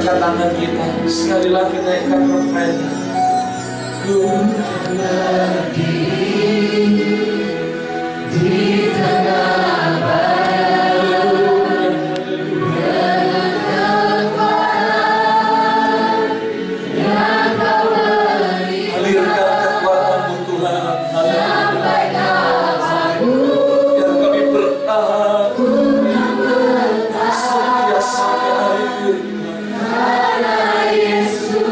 Angkat tangan kita, sekali lagi naikkan refrain. Ku di tengah badai, dengan kekuatan yang Kau beri. Alirkan kekuatan-Mu Tuhan, sampai kapanmu, biar kami bertahan setia sampai akhir. Karena Yesus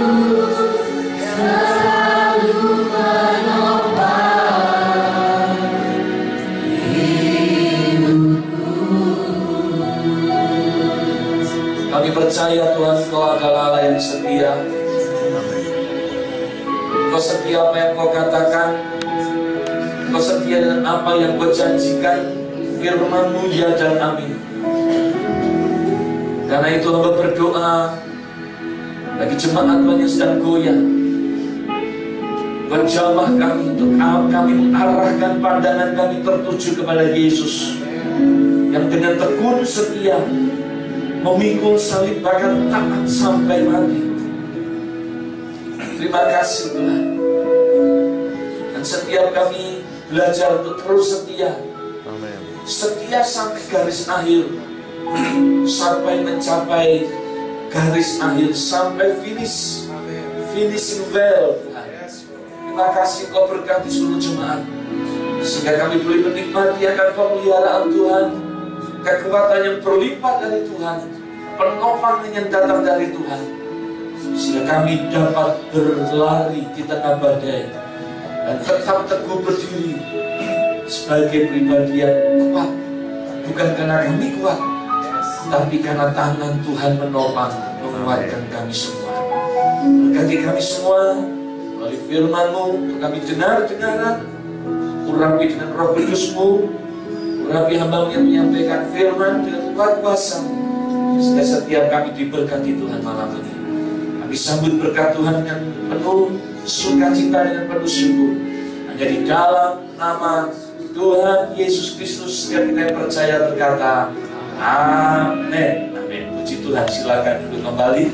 selalu menopang hidupku. Kami percaya Tuhan, Kau adalah Allah yang setia. Kau setia apa yang Kau katakan. Kau setia dengan apa yang Kau janjikan. Firman-Mu ya dan amin. Karena itu hamba berdoa bagi jemaat Tuhan yang sedang goyah. Berjamah kami untuk kami mengarahkan pandangan kami tertuju kepada Yesus yang dengan tekun setia memikul salib bahkan taat sampai mati. Terima kasih Tuhan. Dan setiap kami belajar untuk terus setia. Setia sampai garis akhir, sampai mencapai garis akhir, sampai finish, finishing well Tuhan. Terima kasih Kau berkati seluruh jemaat, sehingga kami boleh menikmati akan pemeliharaan Tuhan, kekuatan yang berlipat dari Tuhan, penopang yang datang dari Tuhan, sehingga kami dapat berlari di tengah badai dan tetap teguh berdiri sebagai pribadi yang kuat, bukan karena kami kuat, tapi karena tangan Tuhan menopang, menguatkan kami semua. Berkati kami semua melalui firman-Mu, untuk kami dengar-dengaran, urapi dengan Roh Kudus-Mu, urapi hamba-Mu yang menyampaikan firman dengan kuat kuasa, sehingga setiap kami diberkati Tuhan malam ini. Kami sambut berkat Tuhan dengan penuh sukacita, dengan penuh syukur. Hanya di dalam nama Tuhan Yesus Kristus yang kita percaya berkata, amin. Amin. Puji Tuhan. Silakan duduk kembali.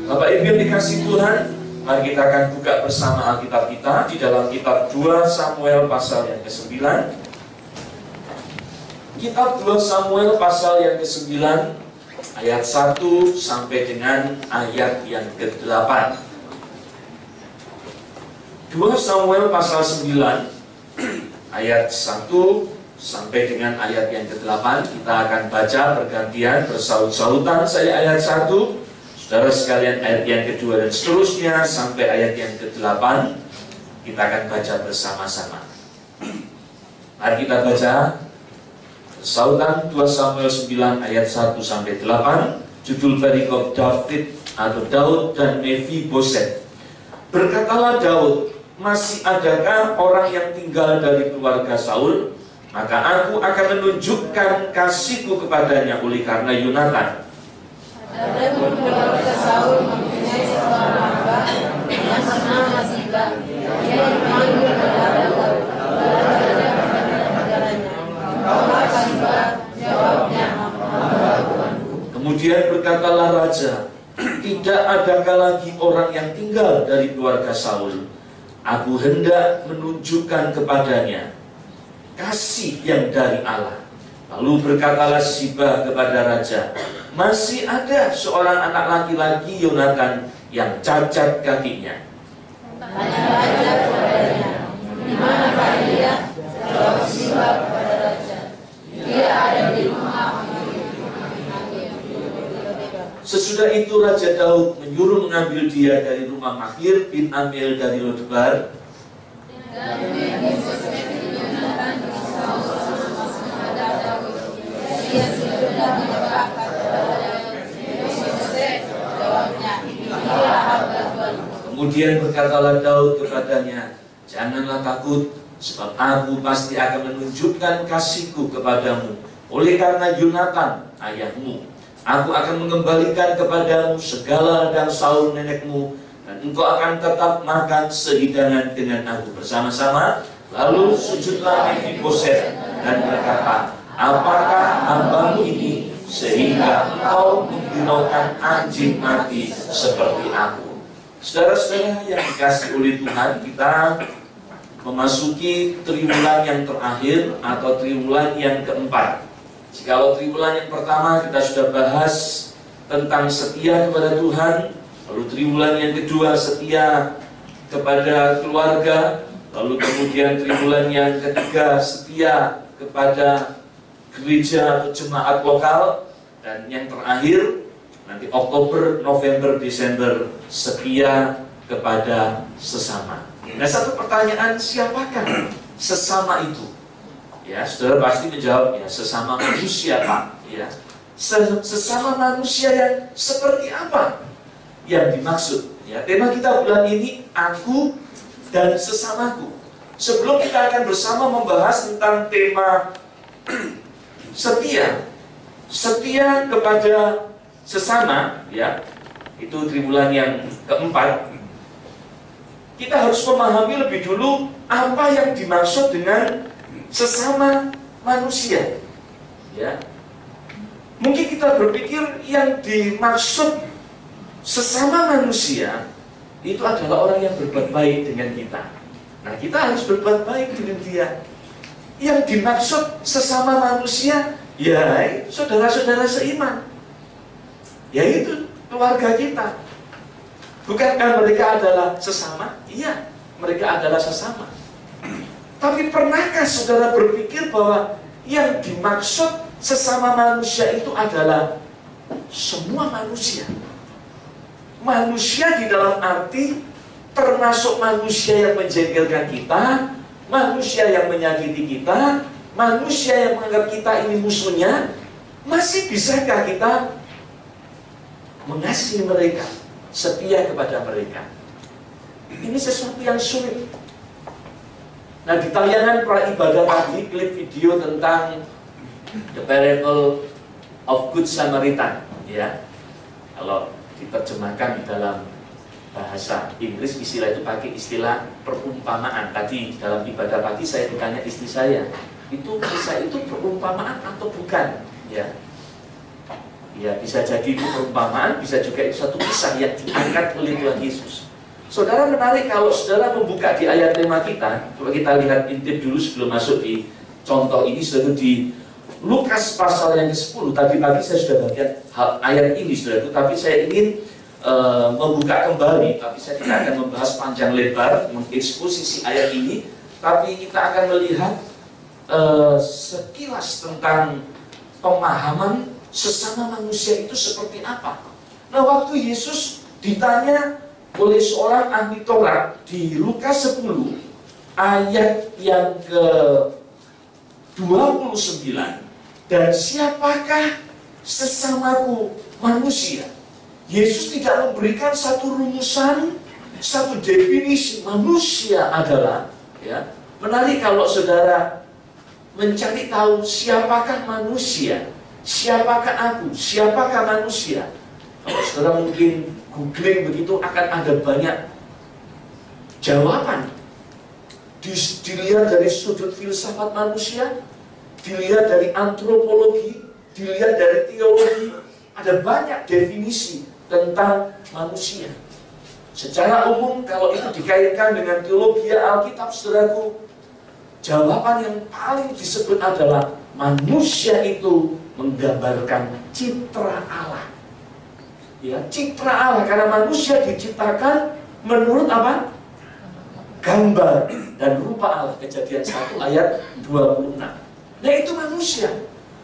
Bapak Ibu yang dikasih Tuhan, mari kita akan buka bersama Alkitab kita di dalam kitab 2 Samuel pasal yang ke-9. Kitab 2 Samuel pasal yang ke-9 ayat 1 sampai dengan ayat yang ke-8. 2 Samuel pasal 9 ayat 1 sampai dengan ayat yang ke-8. Kita akan baca bergantian, bersaut-sautan. Saya ayat 1, saudara sekalian ayat yang kedua, dan seterusnya sampai ayat yang ke-8. Kita akan baca bersama-sama. Mari kita baca bersautan 2 Samuel 9 ayat 1 sampai 8. Judul perikop David atau Daud dan Mefiboset. Berkatalah Daud, masih adakah orang yang tinggal dari keluarga Saul? Maka aku akan menunjukkan kasihku kepadanya oleh karena Yonatan. Adapun keluarga Saul mempunyai seorang hamba yang bernama Ziba. Ia dipanggil kepada Daud. Engkau Ziba? Jawabnya, hamba Tuanku. Kemudian berkatalah raja, tidak adakah lagi orang yang tinggal dari keluarga Saul? Aku hendak menunjukkan kepadanya kasih yang dari Allah. Lalu berkatalah Ziba kepada raja, masih ada seorang anak laki-laki Yonatan yang cacat kakinya. Tanya raja kepadanya, di manakah dia? Jawab Ziba kepada raja, dia ada di rumah. Sesudah itu Raja Daud menyuruh mengambil dia dari rumah Makir bin Amil dari Lodebar. Kemudian berkatalah Daud kepadanya, janganlah takut, sebab aku pasti akan menunjukkan kasihku kepadamu oleh karena Yonatan ayahmu. Aku akan mengembalikan kepadamu segala ladang Saul nenekmu, dan engkau akan tetap makan sehidangan dengan aku bersama-sama. Lalu sujudlah Mefiboset dan berkata, apakah hambamu ini sehingga engkau menghiraukan anjing mati seperti aku? Saudara-saudara yang dikasih oleh Tuhan, kita memasuki triwulan yang terakhir atau triwulan yang keempat. Jikalau triwulan yang pertama kita sudah bahas tentang setia kepada Tuhan, lalu triwulan yang kedua setia kepada keluarga, lalu kemudian triwulan yang ketiga setia kepada gereja atau jemaat lokal, dan yang terakhir nanti Oktober, November, Desember setia kepada sesama. Nah, satu pertanyaan, siapakah sesama itu? Ya, saudara pasti menjawab, ya, sesama manusia, Pak. Ya, sesama manusia yang seperti apa yang dimaksud? Ya, tema kita bulan ini, aku dan sesamaku. Sebelum kita akan bersama membahas tentang tema setia kepada sesama, ya, itu triwulan yang keempat. Kita harus memahami lebih dulu apa yang dimaksud dengan sesama manusia. Ya, mungkin kita berpikir yang dimaksud sesama manusia itu adalah orang yang berbuat baik dengan kita. Nah, kita harus berbuat baik dengan dia. Yang dimaksud sesama manusia, ya, saudara-saudara seiman, yaitu keluarga kita. Bukankah mereka adalah sesama? Iya, mereka adalah sesama. Tapi pernahkah saudara berpikir bahwa yang dimaksud sesama manusia itu adalah semua manusia? Manusia di dalam arti termasuk manusia yang menjengkelkan kita, manusia yang menyakiti kita, manusia yang menganggap kita ini musuhnya. Masih bisakah kita mengasihi mereka, setia kepada mereka? Ini sesuatu yang sulit. Nah, di tayangan pra-ibadah tadi, klip video tentang The Parable of Good Samaritan, ya, kalau diterjemahkan di dalam bahasa Inggris, istilah itu pakai istilah perumpamaan. Tadi dalam ibadah pagi saya bertanya istri saya, itu kisah itu perumpamaan atau bukan? Ya, ya, bisa jadi itu perumpamaan, bisa juga itu satu kisah yang diangkat oleh Tuhan Yesus. Saudara, menarik kalau saudara membuka di ayat tema kita. Coba kita lihat intip dulu sebelum masuk di contoh ini. Saudara, di Lukas pasal yang ke-10. Tadi pagi saya sudah bagian ayat ini, saudara, tapi saya ingin membuka kembali. Tapi saya tidak akan membahas panjang lebar mengeksposisi ayat ini, tapi kita akan melihat sekilas tentang pemahaman sesama manusia itu seperti apa. Nah, waktu Yesus ditanya oleh seorang ahli Taurat di Lukas 10 ayat yang ke-29, dan siapakah sesamaku manusia? Yesus tidak memberikan satu rumusan, satu definisi. Manusia adalah, ya, menarik kalau saudara mencari tahu siapakah manusia, siapakah aku, siapakah manusia. Kalau saudara mungkin googling begitu, akan ada banyak jawaban. Dilihat dari sudut filsafat manusia, dilihat dari antropologi, dilihat dari teologi, ada banyak definisi tentang manusia. Secara umum, kalau itu dikaitkan dengan teologi Alkitab, saudaraku, jawaban yang paling disebut adalah manusia itu menggambarkan citra Allah. Ya, citra Allah, karena manusia diciptakan menurut apa? Gambar dan rupa Allah. Kejadian 1 ayat 26. Nah, itu manusia.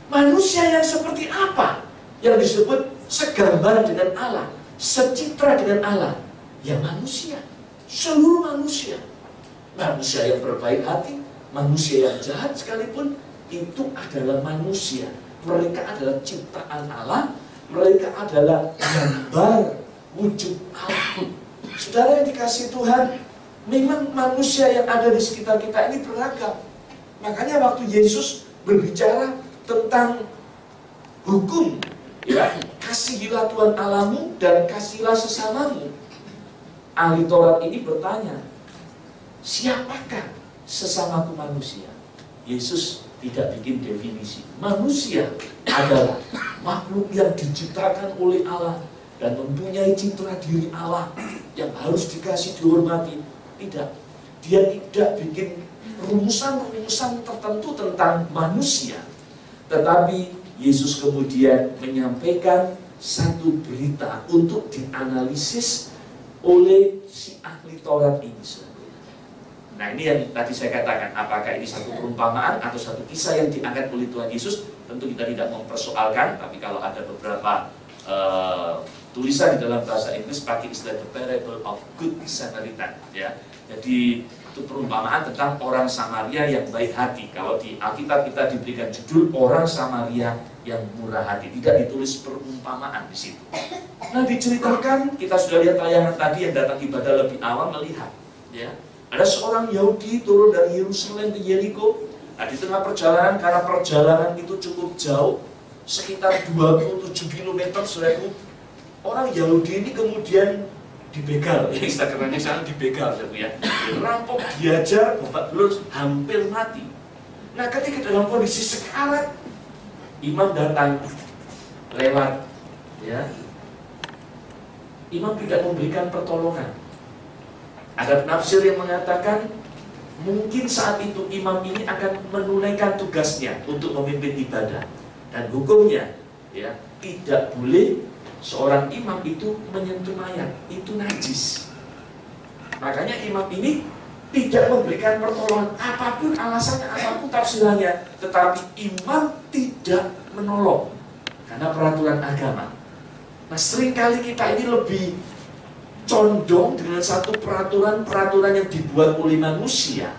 Manusia yang seperti apa? Yang disebut segambar dengan Allah, secitra dengan Allah. Ya, manusia. Seluruh manusia. Manusia yang berbaik hati, manusia yang jahat sekalipun, itu adalah manusia. Mereka adalah ciptaan Allah. Mereka adalah gambar wujud Allah. Saudara yang dikasihi Tuhan, memang manusia yang ada di sekitar kita ini beragam. Makanya waktu Yesus berbicara tentang hukum, ya, kasihilah Tuhan Allahmu dan kasihilah sesamamu, ahli Taurat ini bertanya, siapakah sesamaku manusia? Yesus tidak bikin definisi. Manusia adalah makhluk yang diciptakan oleh Allah dan mempunyai citra diri Allah yang harus dikasih dihormati. Tidak. Dia tidak bikin rumusan-rumusan tertentu tentang manusia. Tetapi Yesus kemudian menyampaikan satu berita untuk dianalisis oleh si ahli Taurat ini. Nah, ini yang tadi saya katakan, apakah ini satu perumpamaan atau satu kisah yang diangkat oleh Tuhan Yesus? Tentu kita tidak mempersoalkan, tapi kalau ada beberapa tulisan di dalam bahasa Inggris pakai istilah the parable of good Samaritan, ya. Jadi itu perumpamaan tentang orang Samaria yang baik hati. Kalau di Alkitab kita diberikan judul orang Samaria yang murah hati, tidak ditulis perumpamaan di situ. Nah, diceritakan, kita sudah lihat tayangan tadi yang datang ibadah lebih awal melihat, ya. Ada seorang Yahudi turun dari Yerusalem ke Yeriko. Nah, di tengah perjalanan, karena perjalanan itu cukup jauh, sekitar 27 km, saudaraku, orang Yahudi ini kemudian dibegal. Instagramnya sana dibegal, ya. Dirampok, diajar, babak belur, hampir mati. Nah, ketika dalam kondisi sekarat, imam datang lewat, ya. Imam tidak memberikan pertolongan. Ada penafsir yang mengatakan mungkin saat itu imam ini akan menunaikan tugasnya untuk memimpin ibadah, dan hukumnya, ya, tidak boleh seorang imam itu menyentuh mayat, itu najis. Makanya imam ini tidak memberikan pertolongan, apapun alasannya, apapun tafsirannya, tetapi imam tidak menolong karena peraturan agama. Nah, seringkali kita ini lebih condong dengan satu peraturan yang dibuat oleh manusia,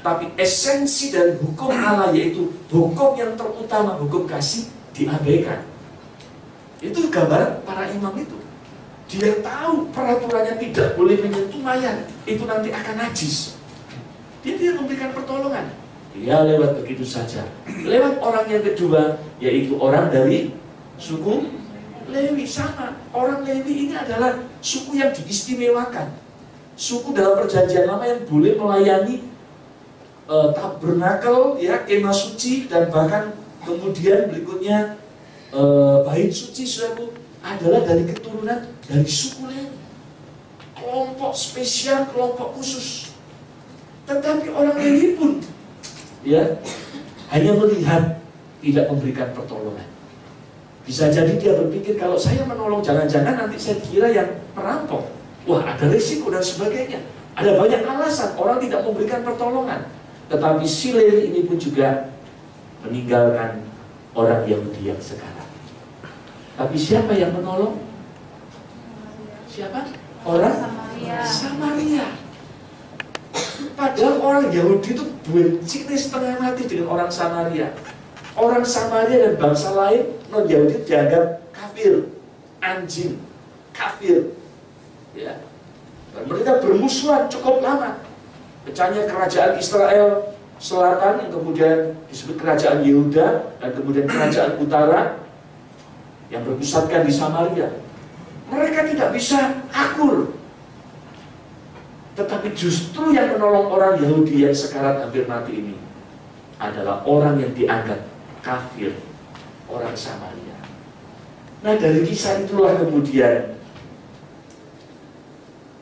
tapi esensi dari hukum Allah, yaitu hukum yang terutama, hukum kasih, diabaikan. Itu gambaran para imam itu. Dia tahu peraturannya tidak boleh menyentuh mayat, itu nanti akan najis. Dia tidak memberikan pertolongan. Dia lewat begitu saja. Lewat orang yang kedua, yaitu orang dari suku Lewi. Sama, orang Lewi ini adalah suku yang diistimewakan. Suku dalam perjanjian lama yang boleh melayani tabernakel, ya, kemah suci, dan bahkan kemudian berikutnya bait suci, saudaraku, adalah dari keturunan dari suku Lewi. Kelompok spesial, kelompok khusus. Tetapi orang Lewi pun, ya, hanya melihat, tidak memberikan pertolongan. Bisa jadi dia berpikir, kalau saya menolong, jangan-jangan nanti saya kira yang merampok. Wah, ada risiko dan sebagainya. Ada banyak alasan orang tidak memberikan pertolongan. Tetapi si Lewi ini pun juga meninggalkan orang Yahudi yang sekarang. Tapi siapa yang menolong? Siapa? Orang Samaria. Padahal orang Yahudi itu benci setengah mati dengan orang Samaria. Orang Samaria dan bangsa lain non-Yahudi dianggap kafir, anjing, kafir, ya. Dan mereka bermusuhan cukup lama. Pecahnya kerajaan Israel Selatan yang kemudian disebut kerajaan Yehuda, dan kemudian kerajaan Utara yang berpusatkan di Samaria. Mereka tidak bisa akur. Tetapi justru yang menolong orang Yahudi yang sekarat hampir mati ini adalah orang yang dianggap kafir, orang Samaria. Nah, dari kisah itulah kemudian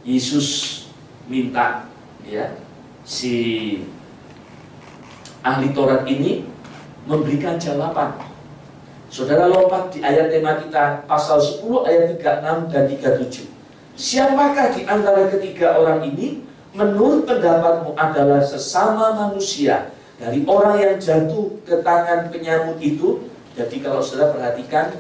Yesus minta, ya, si ahli Taurat ini memberikan jawaban. Saudara lompat di ayat tema kita, pasal 10 ayat 36 dan 37. Siapakah di antara ketiga orang ini menurut pendapatmu adalah sesama manusia dari orang yang jatuh ke tangan penyamut itu? Jadi kalau saudara perhatikan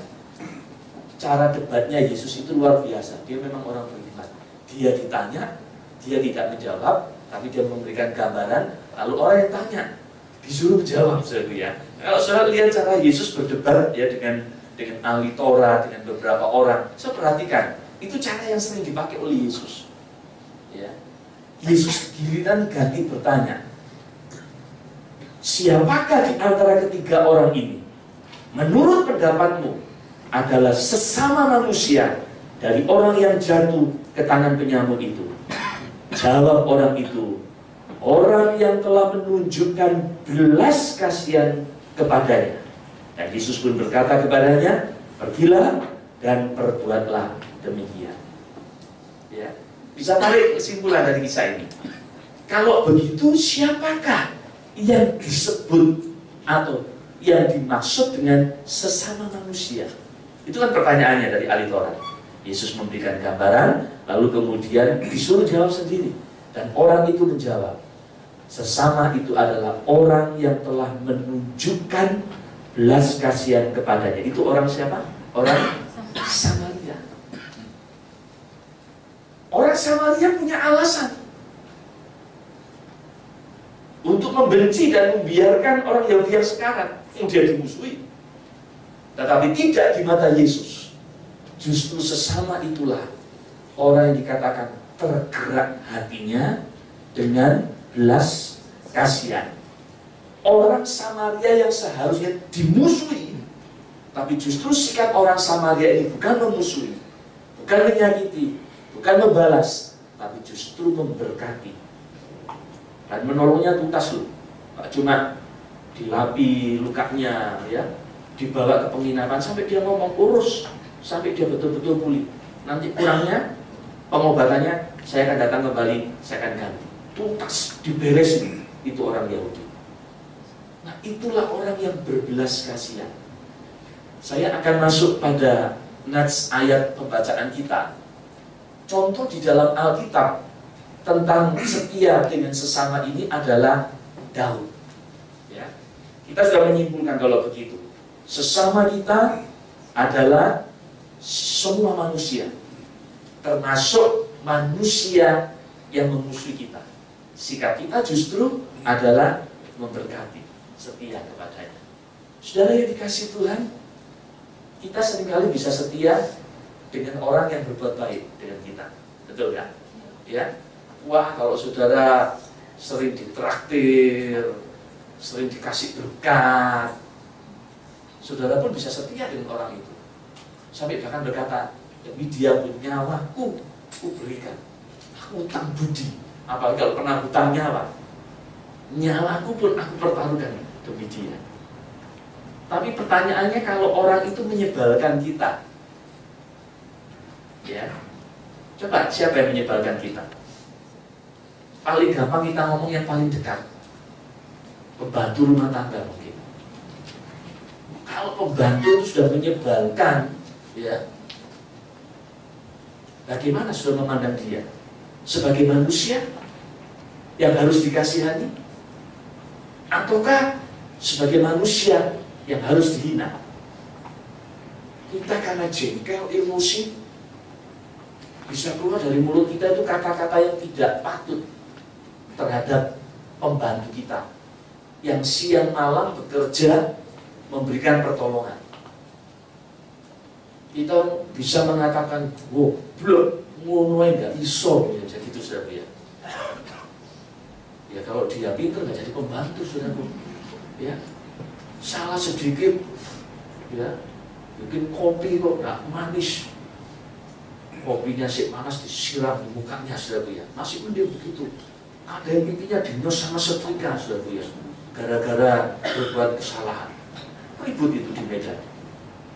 cara debatnya Yesus itu luar biasa. Dia memang orang beriman. Dia ditanya, dia tidak menjawab, tapi dia memberikan gambaran. Lalu orang yang tanya disuruh menjawab, saudara, ya. Kalau saudara lihat cara Yesus berdebat, ya, dengan ahli Taurat, dengan beberapa orang, saya perhatikan itu cara yang sering dipakai oleh Yesus. Ya. Yesus giliran ganti bertanya, siapakah di antara ketiga orang ini menurut pendapatmu adalah sesama manusia dari orang yang jatuh ke tangan penyamut itu? Jawab orang itu, orang yang telah menunjukkan belas kasihan kepadanya. Dan Yesus pun berkata kepadanya, pergilah dan perbuatlah demikian. Ya, bisa tarik kesimpulan dari kisah ini. Kalau begitu, siapakah yang disebut atau yang dimaksud dengan sesama manusia? Itu kan pertanyaannya dari ahli Taurat. Yesus memberikan gambaran, lalu kemudian disuruh jawab sendiri. Dan orang itu menjawab, sesama itu adalah orang yang telah menunjukkan belas kasihan kepadanya. Itu orang siapa? Orang Samaria. Orang Samaria punya alasan untuk membenci dan membiarkan orang Yahudi yang sekarang yang dia dimusuhi. Tetapi tidak di mata Yesus. Justru sesama itulah orang yang dikatakan tergerak hatinya dengan belas kasihan. Orang Samaria yang seharusnya dimusuhi, tapi justru sikap orang Samaria ini bukan memusuhi, bukan menyakiti, bukan membalas, tapi justru memberkati dan menolongnya tuntas loh. Gak cuma dilapi lukanya, ya, dibawa ke penginapan sampai dia ngomong urus, sampai dia betul-betul pulih. Nanti kurangnya pengobatannya saya akan datang kembali, saya akan ganti. Tuntas, diberesin. Itu orang Yahudi. Nah, itulah orang yang berbelas kasihan. Saya akan masuk pada nats ayat pembacaan kita. Contoh di dalam Alkitab tentang setia dengan sesama ini adalah Daud. Ya. Kita sudah menyimpulkan kalau begitu. Sesama kita adalah semua manusia, termasuk manusia yang memusuhi kita. Sikap kita justru adalah memberkati, setia kepadanya. Saudara yang dikasihi Tuhan, kita seringkali bisa setia dengan orang yang berbuat baik dengan kita, betul kan? Ya, wah kalau saudara sering ditraktir, sering dikasih berkat, saudara pun bisa setia dengan orang itu. Sampai bahkan berkata, demi dia pun nyawaku, aku berikan, aku utang budi. Apalagi kalau pernah hutang nyawa, nyawaku pun aku pertaruhkan demi dia. Tapi pertanyaannya, kalau orang itu menyebalkan kita, ya, coba siapa yang menyebalkan kita? Paling gampang kita ngomong yang paling dekat, pembantu rumah tangga mungkin. Kalau pembantu itu sudah menyebalkan, ya, bagaimana sudah memandang dia? Sebagai manusia yang harus dikasihani, ataukah sebagai manusia yang harus dihina? Kita karena jengkel, emosi, bisa keluar dari mulut kita itu kata-kata yang tidak patut terhadap pembantu kita yang siang malam bekerja memberikan pertolongan. Kita bisa mengatakan, goblok, ngono enggak iso, ya gitu saudara ya. Ya kalau dia pintar nggak jadi pembantu saudara. Ya, salah sedikit, ya, bikin kopi kok nggak manis, kopinya sih panas disiram di mukanya saudara ya. Masih pun dia begitu. Ada yang pipinya dinos sama setrika saudara ya, gara-gara berbuat kesalahan. Ribut itu di Medan,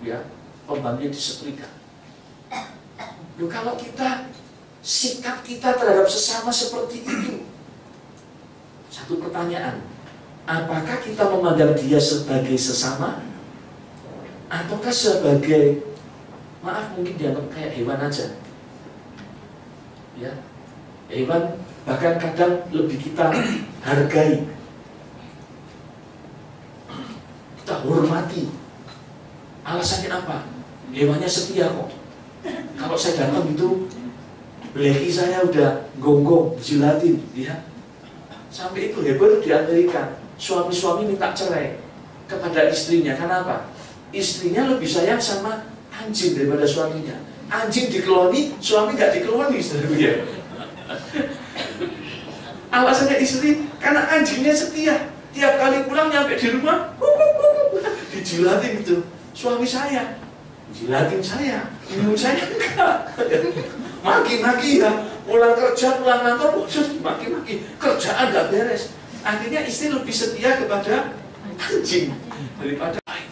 ya, pembantunya disetrika. Loh, kalau kita, sikap kita terhadap sesama seperti itu, satu pertanyaan, apakah kita memandang dia sebagai sesama, ataukah sebagai, maaf mungkin dianggap kayak hewan aja, ya, hewan bahkan kadang lebih kita hargai, kita hormati. Alasannya apa? Hewannya setia kok. Kalau saya datang itu, beleki saya udah gonggong, jilatin, ya. Sampai itu hebat di Amerika, suami-suami minta cerai kepada istrinya. Kenapa? Istrinya lebih sayang sama anjing daripada suaminya. Anjing dikeloni, suami nggak dikeloni, ya. Alasannya istri, karena anjingnya setia. Tiap kali pulang nyampe di rumah, dijilatin gitu. Suami saya jilatin saya, minum saya enggak, maki-maki ya, pulang kerja, pulang kantor, maki-maki, kerjaan nggak beres. Akhirnya istri lebih setia kepada anjing daripada lain.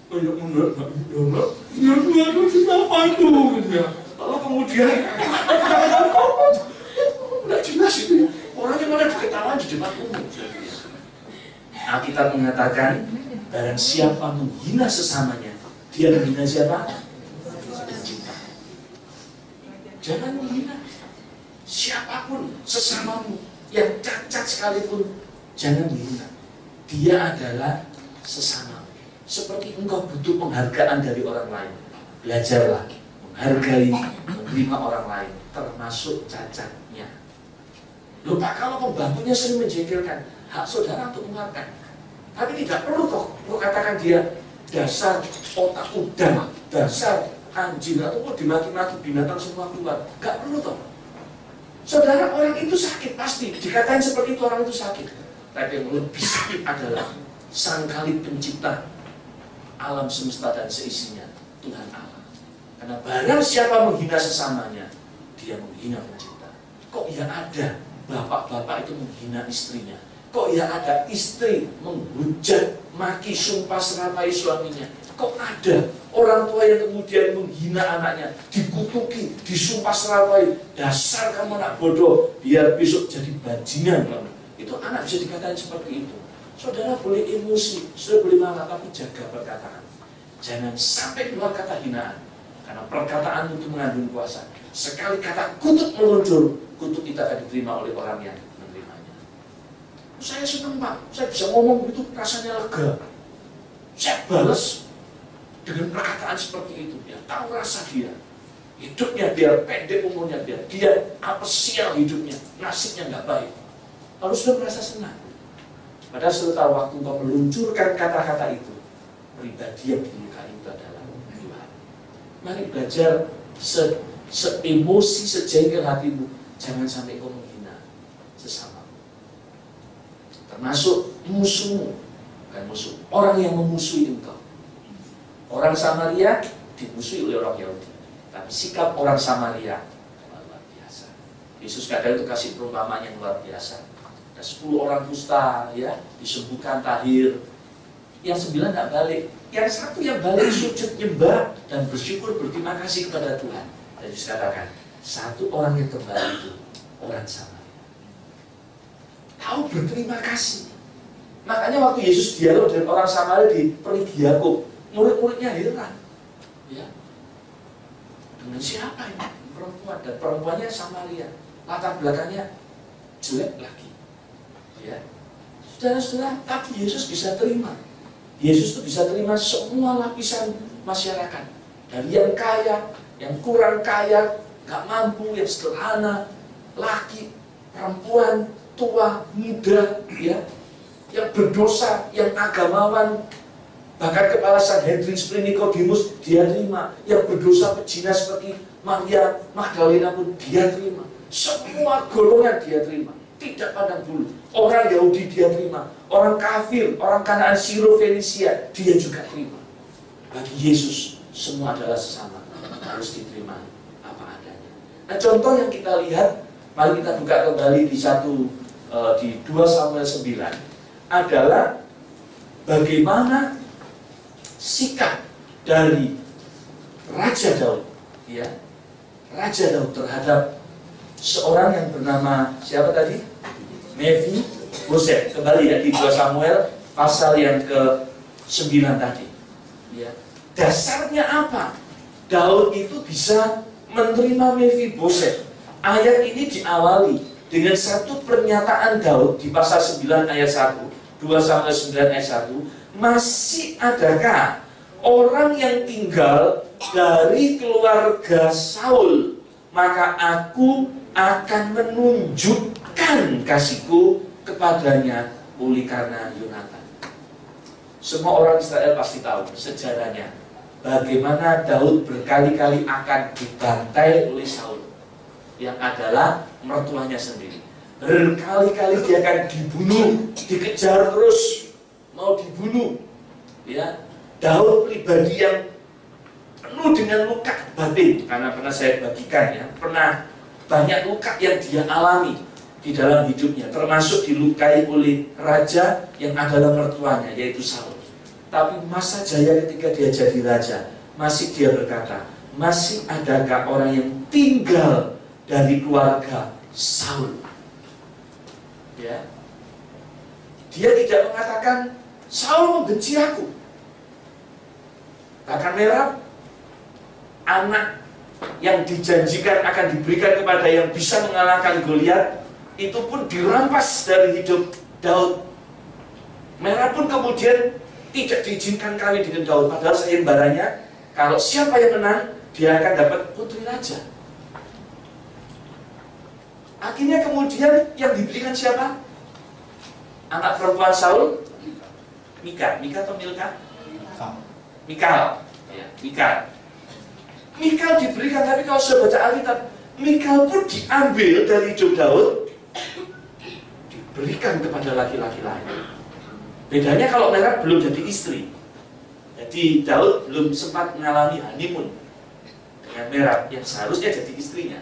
Banyak mundur, kenapa itu? Lalu kemudian, nggak jelas itu ya. Orangnya malah diketawain di depan umum. Alkitab mengatakan, barang siapa menghina sesamanya, dia menghina siapa? Pencipta. Jangan menghina siapapun sesamamu yang cacat sekalipun, jangan menghina. Dia adalah sesama. Seperti engkau butuh penghargaan dari orang lain, belajarlah menghargai, menerima orang lain, termasuk cacatnya. Loh Pak, kalau pembantunya sering menjengkelkan, hak saudara untuk menghargai. Tapi tidak perlu toh, lo katakan dia dasar otak udang, dasar anjing, atau mau dimaki-maki binatang semua keluar. Gak perlu toh. Saudara, orang itu sakit pasti, dikatain seperti itu orang itu sakit. Tapi yang lebih sakit adalah Sang Khalid pencipta alam semesta dan seisinya, Tuhan Allah. Karena barang siapa menghina sesamanya, dia menghina pencipta. Kok ya ada bapak-bapak itu menghina istrinya? Kok ya ada istri menghujat, maki, sumpah serapai suaminya? Kok ada orang tua yang kemudian menghina anaknya, dikutuki, disumpah serapai, dasar kamu anak bodoh, biar besok jadi bajingan kamu. Itu anak bisa dikatakan seperti itu. Saudara boleh emosi, saudara boleh marah, tapi jaga perkataan. Jangan sampai keluar kata hinaan, karena perkataan itu mengandung kuasa. Sekali kata kutuk meluncur, kutuk kita akan diterima oleh orang yang menerimanya. Saya senang Pak, saya bisa ngomong begitu rasanya lega. Saya balas dengan perkataan seperti itu, ya tahu rasa dia. Hidupnya biar pendek umurnya, biar dia sial hidupnya, nasibnya nggak baik. Lalu sudah merasa senang. Padahal sudah tahu waktu engkau meluncurkan kata-kata itu, pribadi yang dilukai itu adalah Tuhan. Mari belajar se-emosi, sejengkel hatimu, jangan sampai kau menghina sesama. Termasuk musuhmu, bukan musuh, orang yang memusuhi engkau. Orang Samaria dimusuhi oleh orang Yahudi, tapi sikap orang Samaria luar biasa. Yesus kadang itu kasih perumpamaan yang luar biasa. Ada 10 orang kusta, ya, disembuhkan tahir. Yang 9 tidak balik, yang 1 yang balik sujud nyembah dan bersyukur berterima kasih kepada Tuhan. Dan Yesus katakan, 1 orang yang kembali itu orang Samaria. Tahu berterima kasih. Makanya waktu Yesus dialog dengan orang Samaria di Perigi Yakub, murid-muridnya heran. Ya. Dengan siapa ini? Perempuan, dan perempuannya Samaria. Latar belakangnya jelek lagi. Ya. Saudara-saudara, tapi Yesus bisa terima. Yesus itu bisa terima semua lapisan masyarakat. Dari yang kaya, yang kurang kaya, gak mampu, yang sederhana, laki, perempuan, tua, muda, ya, yang berdosa, yang agamawan, bahkan kepala Sanhedrin seperti Nikodemus dia terima, yang berdosa pezina seperti Maria Magdalena pun dia terima. Semua golongan dia terima, tidak pandang bulu. Orang Yahudi dia terima, orang kafir, orang Kanaan, Siro, Fenisia dia juga terima. Bagi Yesus semua adalah sesama, harus diterima apa adanya. Nah, contoh yang kita lihat, mari kita buka kembali di 2 Samuel 9 adalah bagaimana sikap dari Raja Daud, ya, Raja Daud terhadap seorang yang bernama siapa tadi? Mephiboset. Kembali ya di 2 Samuel pasal yang ke-9 tadi. Ya. Dasarnya apa? Daud itu bisa menerima Mephiboset. Ayat ini diawali dengan satu pernyataan Daud di pasal 9 ayat 1. 2 Samuel 9 ayat 1. Masih adakah orang yang tinggal dari keluarga Saul? Maka aku akan menunjukkan kasihku kepadanya oleh karena Yonatan. Semua orang Israel pasti tahu sejarahnya, bagaimana Daud berkali-kali akan dibantai oleh Saul, yang adalah mertuanya sendiri. Berkali-kali dia akan dibunuh, dikejar terus, mau dibunuh. Ya, Daud pribadi yang penuh penuh dengan luka batin, karena pernah saya bagikan ya, pernah banyak luka yang dia alami di dalam hidupnya, termasuk dilukai oleh raja yang adalah mertuanya, yaitu Saul. Tapi masa jaya ketika dia jadi raja, masih dia berkata, masih adakah orang yang tinggal dari keluarga Saul? Ya, dia tidak mengatakan Saul membenci aku. Bahkan Merab, anak yang dijanjikan akan diberikan kepada yang bisa mengalahkan Goliat, itu pun dirampas dari hidup Daud. Merab pun kemudian tidak diizinkan kawin dengan Daud, padahal sayembaranya kalau siapa yang menang, dia akan dapat putri raja. Akhirnya kemudian yang diberikan siapa? Anak perempuan Saul, Mika atau Milka? Mikal. Ya, Mikal diberikan, tapi kalau sudah baca Alkitab, Mikal pun diambil dari hidup Daud, diberikan kepada laki-laki lain. Bedanya kalau Merab belum jadi istri. Jadi Daud belum sempat mengalami honeymoon dengan Merab yang seharusnya jadi istrinya.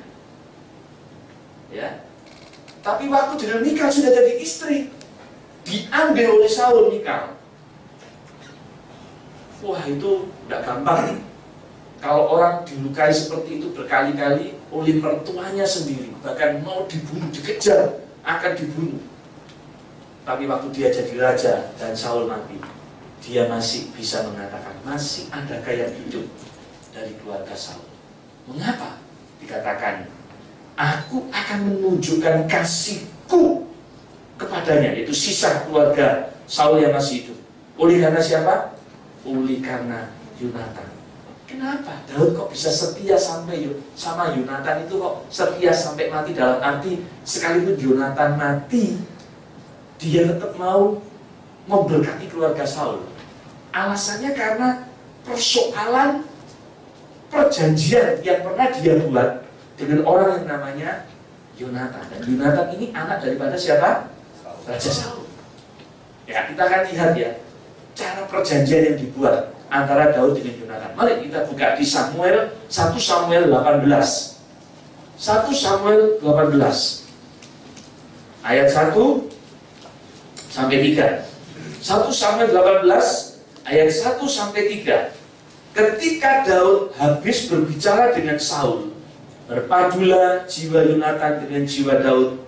Ya. Tapi waktu dengan Mikal sudah jadi istri, diambil oleh Saul Mikal. Wah, itu tidak gampang. Kalau orang dilukai seperti itu berkali-kali oleh mertuanya sendiri, bahkan mau dibunuh, dikejar, akan dibunuh. Tapi waktu dia jadi raja dan Saul mati, dia masih bisa mengatakan, masih adakah yang hidup dari keluarga Saul? Mengapa? Dikatakan, aku akan menunjukkan kasihku kepadanya, yaitu sisa keluarga Saul yang masih hidup. Oleh karena siapa? Oleh karena Yonatan. Kenapa Daud kok bisa setia sampai sama Yonatan itu, kok setia sampai mati? Dalam arti sekalipun Yonatan mati, dia tetap mau memberkati keluarga Saul. Alasannya karena persoalan perjanjian yang pernah dia buat dengan orang yang namanya Yonatan. Dan Yonatan ini anak daripada siapa? Raja Saul. Ya, kita akan lihat ya cara perjanjian yang dibuat antara Daud dengan Yonatan. Mari kita buka di 1 Samuel 18. 1 Samuel 18 ayat 1 sampai 3. 1 Samuel 18 ayat 1 sampai 3. Ketika Daud habis berbicara dengan Saul, berpadulah jiwa Yonatan dengan jiwa Daud,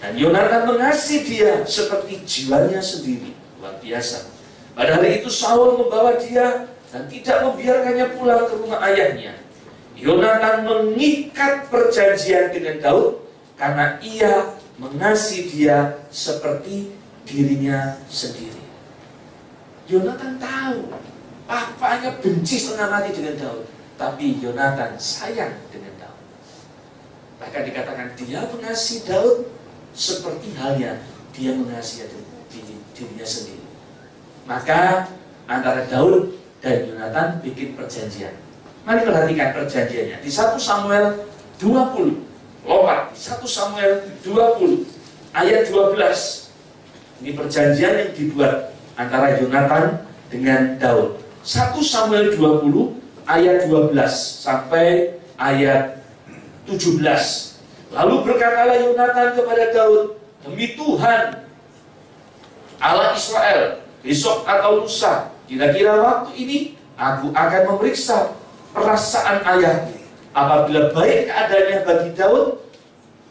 dan Yonatan mengasihi dia seperti jiwanya sendiri. Luar biasa. Pada hari itu Saul membawa dia dan tidak membiarkannya pulang ke rumah ayahnya. Yonatan mengikat perjanjian dengan Daud karena ia mengasihi dia seperti dirinya sendiri. Yonatan tahu papanya benci setengah mati dengan Daud, tapi Yonatan sayang dengan Daud. Bahkan dikatakan dia mengasihi Daud seperti halnya dia mengasihi dirinya sendiri. Maka antara Daud dan Yonatan bikin perjanjian. Mari perhatikan perjanjiannya di 1 Samuel 20. Lompat di 1 Samuel 20 ayat 12. Ini perjanjian yang dibuat antara Yonatan dengan Daud. 1 Samuel 20 ayat 12 sampai ayat 17. Lalu berkatalah Yonatan kepada Daud, demi Tuhan Allah Israel, besok atau lusa, kira-kira waktu ini aku akan memeriksa perasaan ayahku. Apabila baik keadaannya bagi Daud,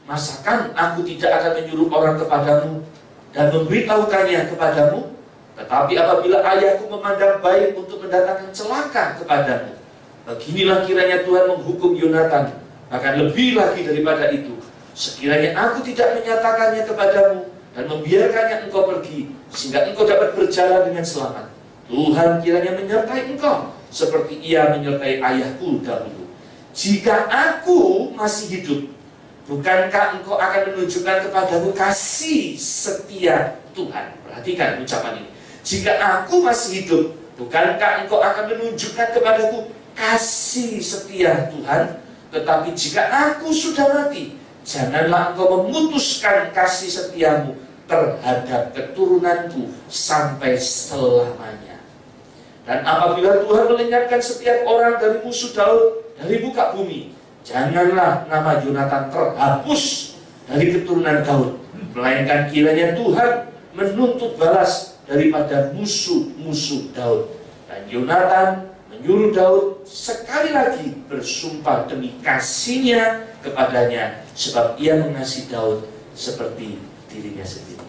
masakan aku tidak akan menyuruh orang kepadamu dan memberitahukannya kepadamu? Tetapi apabila ayahku memandang baik untuk mendatangkan celaka kepadamu, beginilah kiranya Tuhan menghukum Yonatan, bahkan lebih lagi daripada itu. Sekiranya aku tidak menyatakannya kepadamu dan membiarkannya engkau pergi, sehingga engkau dapat berjalan dengan selamat, Tuhan kiranya menyertai engkau seperti ia menyertai ayahku dahulu. Jika aku masih hidup, bukankah engkau akan menunjukkan kepadaku kasih setia Tuhan? Perhatikan ucapan ini. Jika aku masih hidup, bukankah engkau akan menunjukkan kepadaku kasih setia Tuhan? Tetapi jika aku sudah mati, janganlah engkau memutuskan kasih setiamu terhadap keturunanku sampai selamanya. Dan apabila Tuhan melenyapkan setiap orang dari musuh Daud dari muka bumi, janganlah nama Yonatan terhapus dari keturunan Daud, melainkan kiranya Tuhan menuntut balas daripada musuh-musuh Daud. Dan Yonatan menyuruh Daud sekali lagi bersumpah demi kasihnya kepadanya, sebab ia mengasihi Daud seperti dirinya sendiri.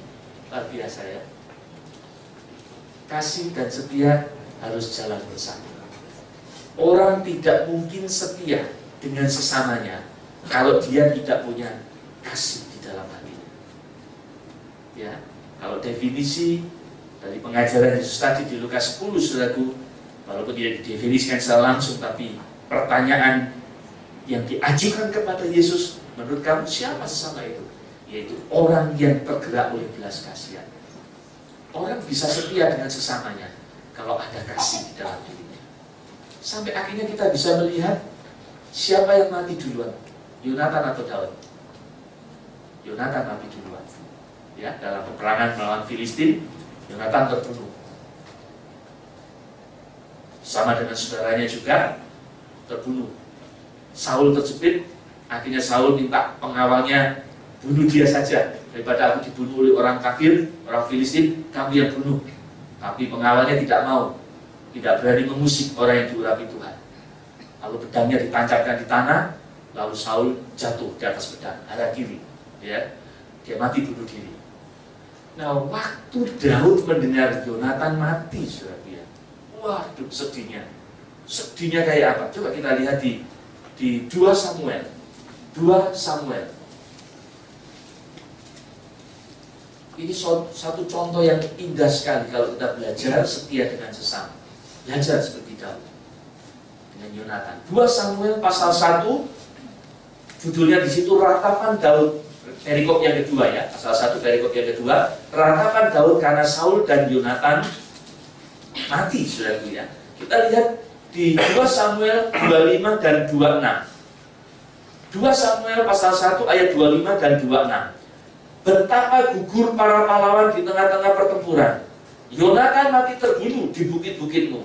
Luar biasa ya. Kasih dan setia harus jalan bersama. Orang tidak mungkin setia dengan sesamanya kalau dia tidak punya kasih di dalam hatinya. Ya, kalau definisi dari pengajaran Yesus tadi di Lukas 10, saudaraku, walaupun tidak didefinisikan secara langsung, tapi pertanyaan yang diajukan kepada Yesus, menurut kamu siapa sesama itu? Yaitu orang yang tergerak oleh belas kasihan. Orang bisa setia dengan sesamanya kalau ada kasih di dalam dirinya. Sampai akhirnya kita bisa melihat siapa yang mati duluan, Yonatan atau Daud? Yonatan mati duluan. Ya, dalam peperangan melawan Filistin, Yonatan terbunuh. Sama dengan saudaranya juga terbunuh. Saul terjepit, akhirnya Saul minta pengawalnya, bunuh dia saja, daripada aku dibunuh oleh orang kafir, orang Filistin, kamu yang bunuh. Tapi pengawalnya tidak mau, tidak berani mengusik orang yang diurapi Tuhan. Lalu pedangnya ditancapkan di tanah, lalu Saul jatuh di atas pedang, arah kiri, ya, dia mati bunuh diri. Nah, waktu Daud mendengar Yonatan mati, saudara, waduh, sedihnya. Sedihnya kayak apa? Coba kita lihat di 2 Samuel. 2 Samuel. Ini satu contoh yang indah sekali kalau kita belajar setia dengan sesama. Belajar seperti Daud dengan Yonatan. 2 Samuel pasal 1, judulnya di situ ratapan Daud. Perikop yang kedua ya, pasal 1 perikop yang kedua, ratapan Daud karena Saul dan Yonatan mati, saudaraku ya. Kita lihat di 2 Samuel 25 dan 26. 2 Samuel pasal 1 ayat 25 dan 26. Betapa gugur para pahlawan di tengah-tengah pertempuran. Yonatan mati terbunuh di bukit-bukitmu.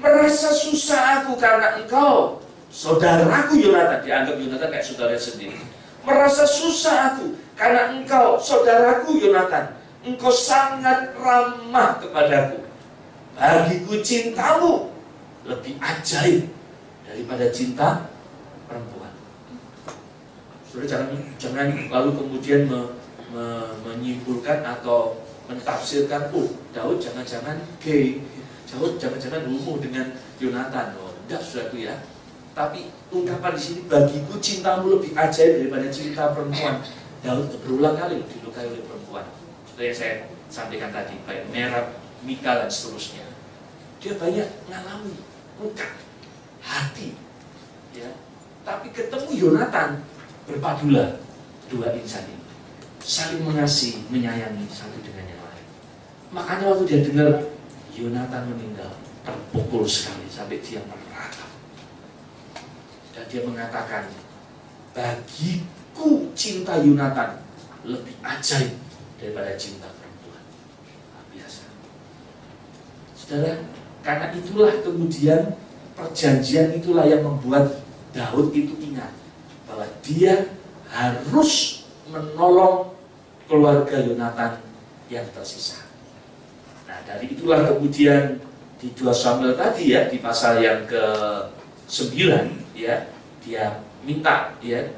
Merasa susah aku karena engkau, saudaraku Yonatan. Dianggap Yonatan kayak saudara sendiri. Merasa susah aku karena engkau, saudaraku Yonatan. Engkau sangat ramah kepadaku. Bagiku cintamu lebih ajaib daripada cinta perempuan. Saudara jangan lalu kemudian menyimpulkan atau mentafsirkan, oh Daud jangan-jangan gay, Daud jangan-jangan homo dengan Yonatan. Oh, tidak, saudaraku ya. Tapi ungkapan di sini, bagiku cintamu lebih ajaib daripada cinta perempuan. Daud berulang kali dilukai oleh perempuan. Seperti yang saya sampaikan tadi, baik Merab, Mikal dan seterusnya. Dia banyak mengalami luka hati, ya. Tapi ketemu Yonatan, berpadulah dua insan ini, saling mengasihi, menyayangi satu dengan yang lain. Makanya waktu dia dengar Yonatan meninggal, terpukul sekali sampai dia meratap. Dan dia mengatakan, bagiku cinta Yonatan lebih ajaib daripada cinta perempuan. Luar biasa. Saudara, karena itulah kemudian perjanjian itulah yang membuat Daud itu ingat bahwa dia harus menolong keluarga Yonatan yang tersisa. Nah, dari itulah kemudian di 2 Samuel tadi ya, di pasal yang ke-9 ya, dia minta ya,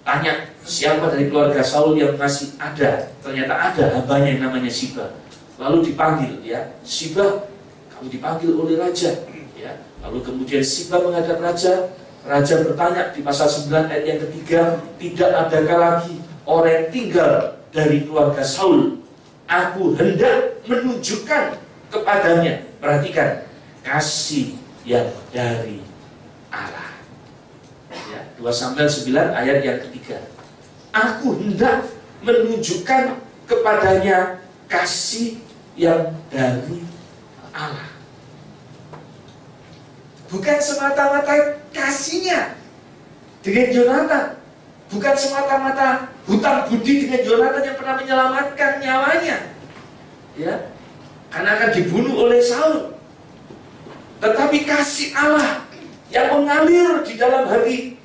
tanya siapa dari keluarga Saul yang masih ada. Ternyata ada hambanya yang namanya Siba. Lalu dipanggil ya, Siba, kamu dipanggil oleh raja ya. Lalu kemudian Siba menghadap raja. Raja bertanya di pasal 9 ayat yang ketiga, tidak adakah lagi orang yang tinggal dari keluarga Saul? Aku hendak menunjukkan kepadanya, perhatikan, kasih yang dari Allah. Ya, 2 Samuel 9 ayat yang ketiga. Aku hendak menunjukkan kepadanya kasih yang dari Allah. Bukan semata-mata kasihnya dengan Yonatan, bukan semata-mata hutang budi dengan Yonatan yang pernah menyelamatkan nyawanya, ya, karena akan dibunuh oleh Saul. Tetapi kasih Allah yang mengalir di dalam hati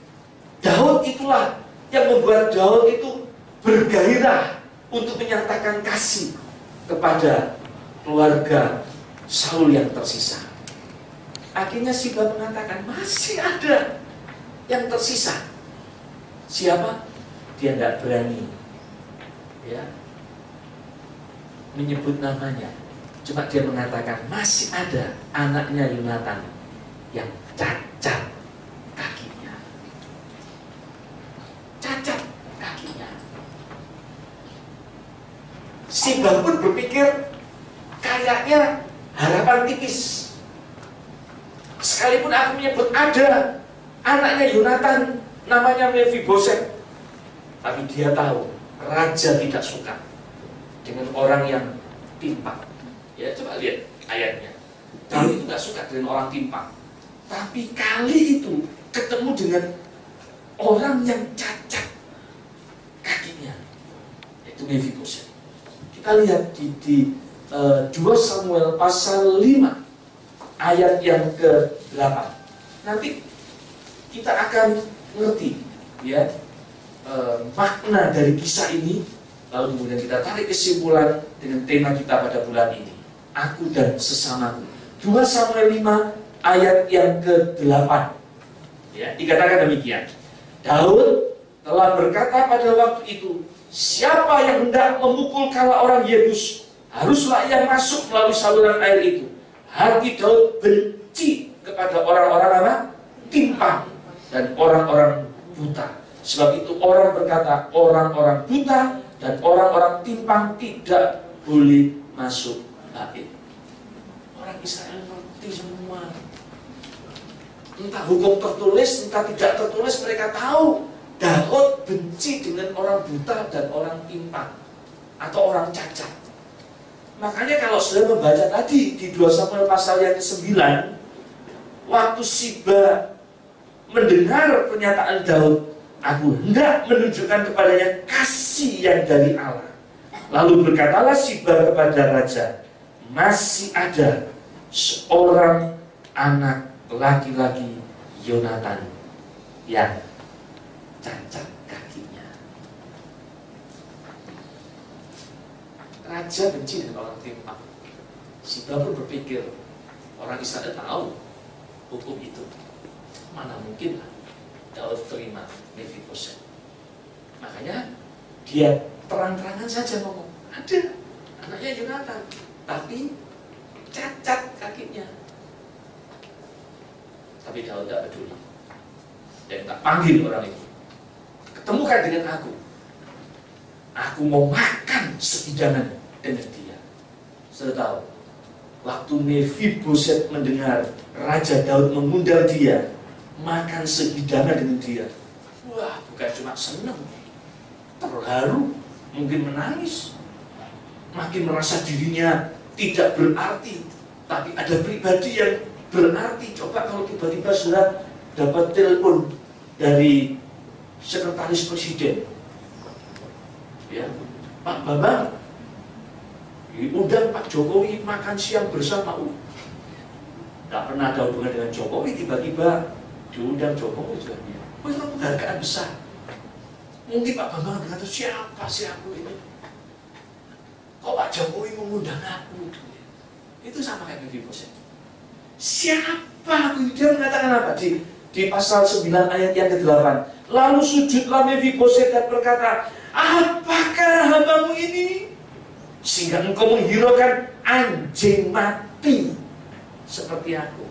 Daud itulah yang membuat Daud itu bergairah untuk menyatakan kasih kepada keluarga Saul yang tersisa. Akhirnya Siba mengatakan, masih ada yang tersisa. Siapa? Dia tidak berani ya menyebut namanya. Cuma dia mengatakan masih ada anaknya Yonatan yang cacat kakinya. Cacat kakinya. Siba pun berpikir kayaknya harapan tipis. Sekalipun aku menyebut ada anaknya Yonatan namanya Mephiboset, tapi dia tahu raja tidak suka dengan orang yang timpang. Ya, coba lihat ayatnya. Daud itu nggak suka dengan orang timpang. Tapi kali itu ketemu dengan orang yang cacat kakinya, yaitu Mephiboset. Kita lihat di 2 Samuel pasal 5 ayat yang ke-8. Nanti kita akan ngerti ya makna dari kisah ini. Lalu kemudian kita tarik kesimpulan dengan tema kita pada bulan ini, aku dan sesamaku. 2 Samuel 5 ayat yang ke-8 ya, dikatakan demikian. Daud telah berkata pada waktu itu, siapa yang hendak memukul kepala orang Yebus, haruslah ia masuk melalui saluran air itu. Hati Daud benci kepada orang-orang apa? Timpang dan orang-orang buta. Sebab itu orang berkata, orang-orang buta dan orang-orang timpang tidak boleh masuk bait. Orang Israel ngerti semua. Entah hukum tertulis, entah tidak tertulis, mereka tahu Daud benci dengan orang buta dan orang timpang atau orang cacat. Makanya kalau sudah membaca tadi di 2 Samuel pasal yang ke-9, waktu Siba mendengar pernyataan Daud, aku hendak menunjukkan kepadanya kasih yang dari Allah. Lalu berkatalah Siba kepada raja, masih ada seorang anak laki-laki Yonatan yang cacat kakinya. Raja benci dengan orang timpang. Siba pun berpikir, orang Israel tahu hukum itu. Mana mungkin lah Daud terima Mephiboset. Makanya dia terang-terangan saja ngomong, ada anaknya Yonatan, tapi cacat kakinya. Tapi Daud tidak peduli. Dan tak panggil orang itu. Ketemukan dengan aku. Aku mau makan sehidangan dengan dia. Sudah tahu, waktu Mephiboset mendengar Raja Daud mengundang dia makan sehidangan dengan dia, wah, bukan cuma senang, terharu, mungkin menangis, makin merasa dirinya tidak berarti, tapi ada pribadi yang berarti. Coba kalau tiba-tiba sudah dapat telepon dari sekretaris presiden, ya, Pak Bambang diundang Pak Jokowi makan siang bersama. Tidak pernah ada hubungan dengan Jokowi, tiba-tiba diundang Jokowi juga. Oh, itu penghargaan besar. Mungkin Pak Bambang berkata, siapa sih aku ini? Kok Pak Jokowi mengundang aku? Itu sama kayak Mephiboset. Siapa aku ini? Dia mengatakan apa? Di pasal 9 ayat yang ke-8. Lalu sujudlah Mephiboset dan berkata, apakah hambamu ini? Sehingga engkau menghiraukan anjing mati seperti aku.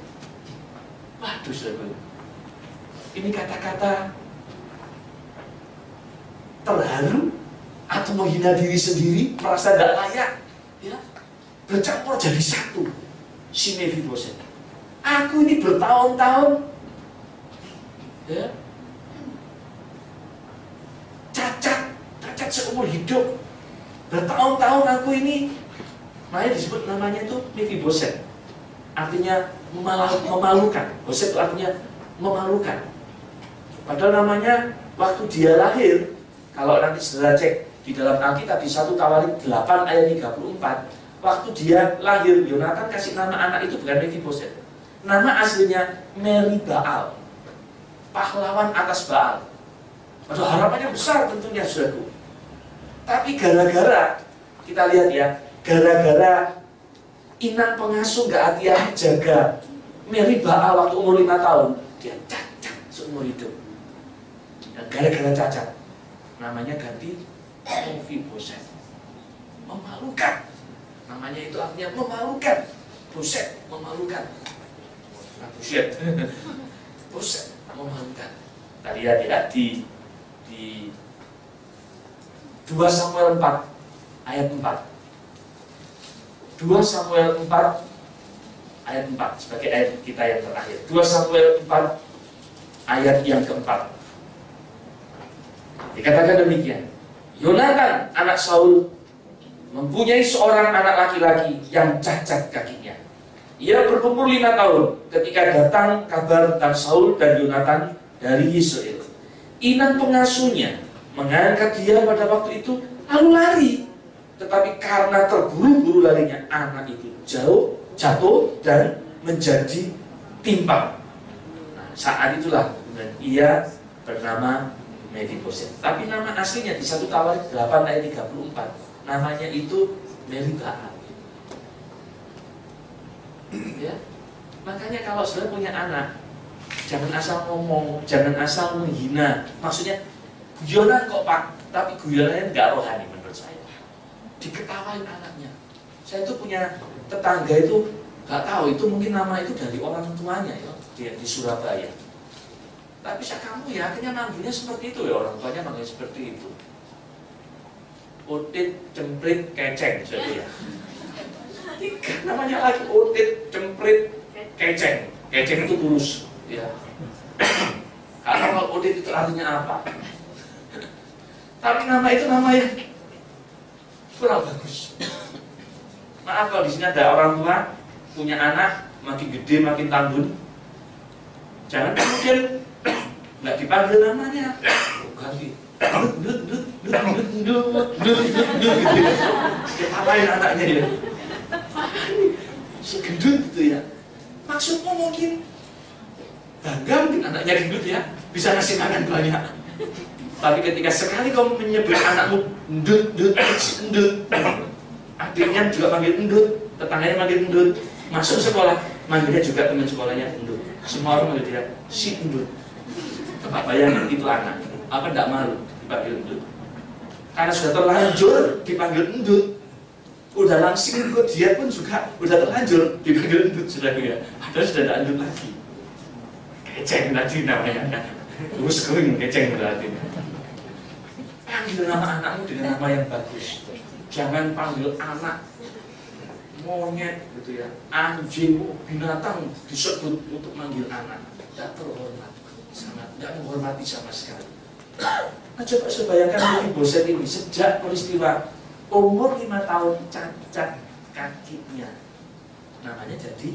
Waduh, saudara. Ini kata-kata terharu atau menghina diri sendiri, merasa tidak layak, ya, bercampur jadi satu. Si Mephiboset, aku ini bertahun-tahun, ya, cacat seumur hidup. Bertahun-tahun aku ini, makanya disebut namanya itu Mephiboset, artinya memalukan. Boset itu artinya memalukan. Padahal namanya waktu dia lahir, kalau nanti saudara cek di dalam Alkitab di 1 Tawarik 8 ayat 34, waktu dia lahir, Yonatan kasih nama anak itu bukan Mephiboset. Nama aslinya Meribaal, pahlawan atas Baal. Waduh, harapannya besar tentunya, saudaraku. Tapi gara-gara, kita lihat ya, gara-gara inang pengasuh gak hati-hati jaga Meribaal waktu umur 5 tahun, dia cacat seumur hidup. Dan gara-gara cacat, namanya ganti Mephiboset. Memalukan. Namanya itu artinya memalukan. Boset, memalukan. Nah, boset. Boset, memalukan. Kita lihat ya di 2 Samuel 4 ayat 4. 2 Samuel 4 ayat 4 sebagai ayat kita yang terakhir. 2 Samuel 4 ayat yang keempat. Dikatakan demikian. Yonatan anak Saul mempunyai seorang anak laki-laki yang cacat kakinya. Ia berumur 5 tahun ketika datang kabar tentang Saul dan Yonatan dari Israel. Inang pengasuhnya mengangkat dia pada waktu itu lalu lari. Tetapi karena terburu-buru larinya, anak itu jatuh dan menjadi timpang. Nah, saat itulah ia bernama Mephiboset. Tapi nama aslinya di 1 Tawarik 8 ayat 34, namanya itu Meribaal. Ya, makanya kalau saudara punya anak, jangan asal ngomong, jangan asal menghina. Maksudnya guyonan kok Pak, tapi guyonannya nggak rohani menurut saya. Diketawain anaknya. Saya itu punya tetangga itu nggak tahu itu mungkin nama itu dari orang tuanya ya, di Surabaya. Tapi kamu ya akhirnya manggilnya seperti itu ya, orang tuanya manggil seperti itu. Utit, cemprit, keceng, jadi ya. Namanya lagi utit, cemprit, keceng. Keceng itu kurus, ya. Karena kalau utit itu artinya apa? Tapi nama itu nama yang kurang bagus. Maaf kalau di sini ada orang tua punya anak makin gede makin tambun, jangan kemudian nggak dipanggil namanya, ganti. Diapain anaknya ya? Segendut gitu ya. Maksudmu mungkin bangga mungkin anaknya gendut ya, bisa ngasih makan banyak. Tapi ketika sekali kau menyebut anakmu endut, adiknya juga panggil endut, tetangganya panggil endut, masuk sekolah manggilnya juga teman sekolahnya endut. Semua orang manggil dia si endut. Coba bayangin itu anak, apa tidak malu dipanggil endut? Karena sudah terlanjur dipanggil endut, udah langsing ikut dia pun juga udah terlanjur dipanggil endut sudah ya. Padahal sudah tidak endut lagi. Keceng tadi namanya, terus kering keceng berarti. Panggil nama anakmu dengan nama yang bagus. Jangan panggil anak monyet gitu ya, anjing, binatang disebut untuk manggil anak. Tidak terhormat, sangat tidak menghormati sama sekali. Nah, coba saya bayangkan Mephiboset ini sejak peristiwa umur 5 tahun cacat kakinya, namanya jadi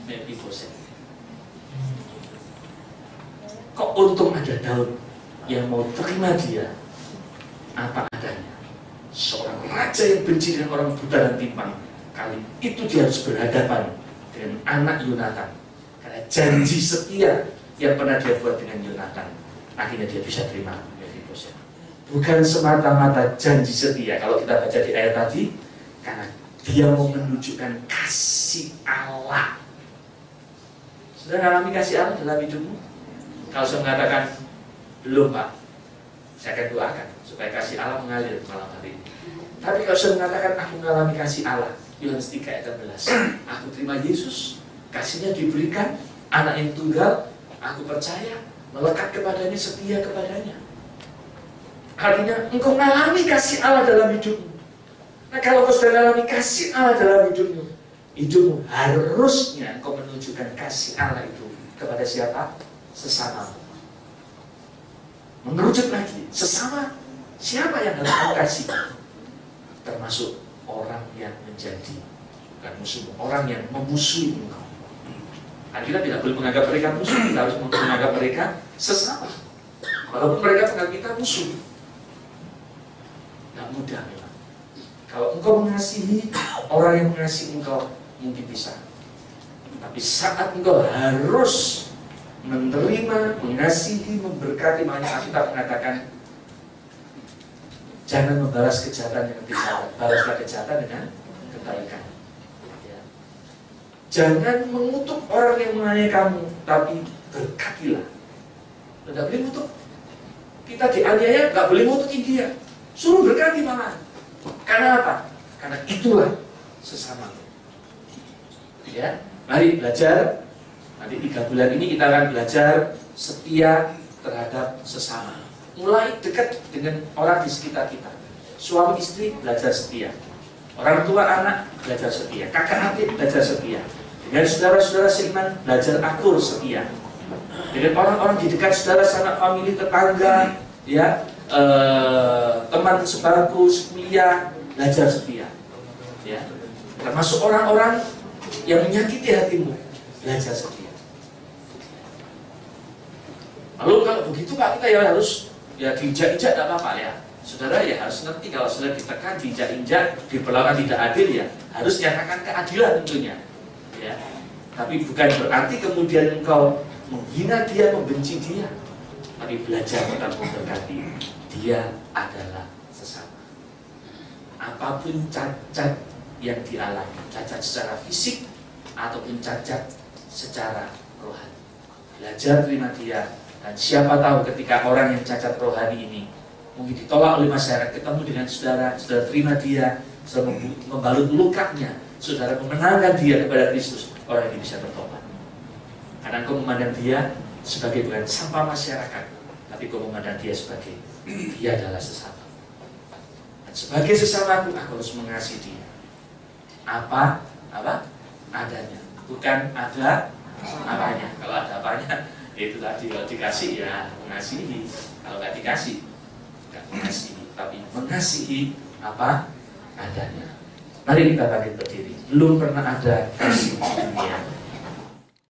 Mephiboset. Kok untung ada Daud yang mau terima dia apa adanya. Seorang raja yang benci dengan orang buta dan timpang, kali itu dia harus berhadapan dengan anak Yonatan. Karena janji setia yang pernah dia buat dengan Yonatan, akhirnya dia bisa terima Mephiboset. Bukan semata-mata janji setia kalau kita baca di ayat tadi, karena dia mau menunjukkan kasih Allah. Sudah mengalami kasih Allah dalam hidupmu? Kalau saya mengatakan belum Pak, saya akan doakan supaya kasih Allah mengalir malam hari ini. Tapi kalau saya mengatakan aku mengalami kasih Allah, Yohanes 3 ayat 16, aku terima Yesus, kasihnya diberikan, anak yang tunggal, aku percaya, melekat kepadanya, setia kepadanya. Artinya engkau mengalami kasih Allah dalam hidupmu. Nah kalau kau sudah mengalami kasih Allah dalam hidupmu, hidupmu harusnya engkau menunjukkan kasih Allah itu kepada siapa? Sesama. Mengerucut lagi, sesama siapa yang harus kau kasih? Termasuk orang yang menjadi, bukan musuh, orang yang memusuhi engkau. Nah, kita tidak boleh menganggap mereka musuh, kita harus menganggap mereka sesama. Walaupun mereka menganggap kita musuh, tidak mudah memang. Kalau engkau mengasihi orang yang mengasihi engkau, mungkin bisa. Tapi saat engkau harus menerima, mengasihi, memberkati, makanya Alkitab mengatakan jangan membalas kejahatan dengan kejahatan, balaslah kejahatan dengan kebaikan. Ya. Jangan mengutuk orang yang menganiaya kamu, tapi berkatilah. Tidak boleh mengutuk. Kita dianiaya, nggak boleh mengutukin dia. Suruh berkati malah. Karena apa? Karena itulah sesama. Ya, mari belajar. Nanti 3 bulan ini kita akan belajar setia terhadap sesama. Mulai dekat dengan orang di sekitar kita. Suami istri belajar setia. Orang tua anak belajar setia. Kakak adik belajar setia. Dengan saudara-saudara seiman belajar akur setia. Dengan orang-orang di dekat saudara, sanak famili, tetangga, ya, teman sebangku, sekuliah, belajar setia. Ya. Termasuk orang-orang yang menyakiti hatimu, belajar setia. Lalu kalau begitu Pak, kita ya harus diinjak-injak, tidak apa-apa ya. Saudara ya harus ngerti kalau saudara ditekan, diinjak-injak, diperlakukan tidak adil ya, harus nyatakan keadilan tentunya. Ya. Tapi bukan berarti kemudian engkau menghina dia, membenci dia. Tapi belajar tetap memberkati. Dia adalah sesama. Apapun cacat yang dialami, cacat secara fisik ataupun cacat secara rohani, belajar terima dia. Dan siapa tahu ketika orang yang cacat rohani ini mungkin ditolak oleh masyarakat, ketemu dengan saudara, saudara terima dia, saudara membalut lukanya, saudara memenangkan dia kepada Kristus, orang ini bisa bertobat. Karena engkau memandang dia sebagai bukan sampah masyarakat, tapi engkau memandang dia sebagai dia adalah sesama. Dan sebagai sesamaku, aku harus mengasihi dia. Apa adanya, bukan ada apanya. Kalau ada apanya, itu tadi kalau dikasih ya mengasihi, kalau nggak dikasih nggak mengasihi, tapi mengasihi apa adanya. Mari kita bangkit berdiri. Belum pernah ada kasih di dunia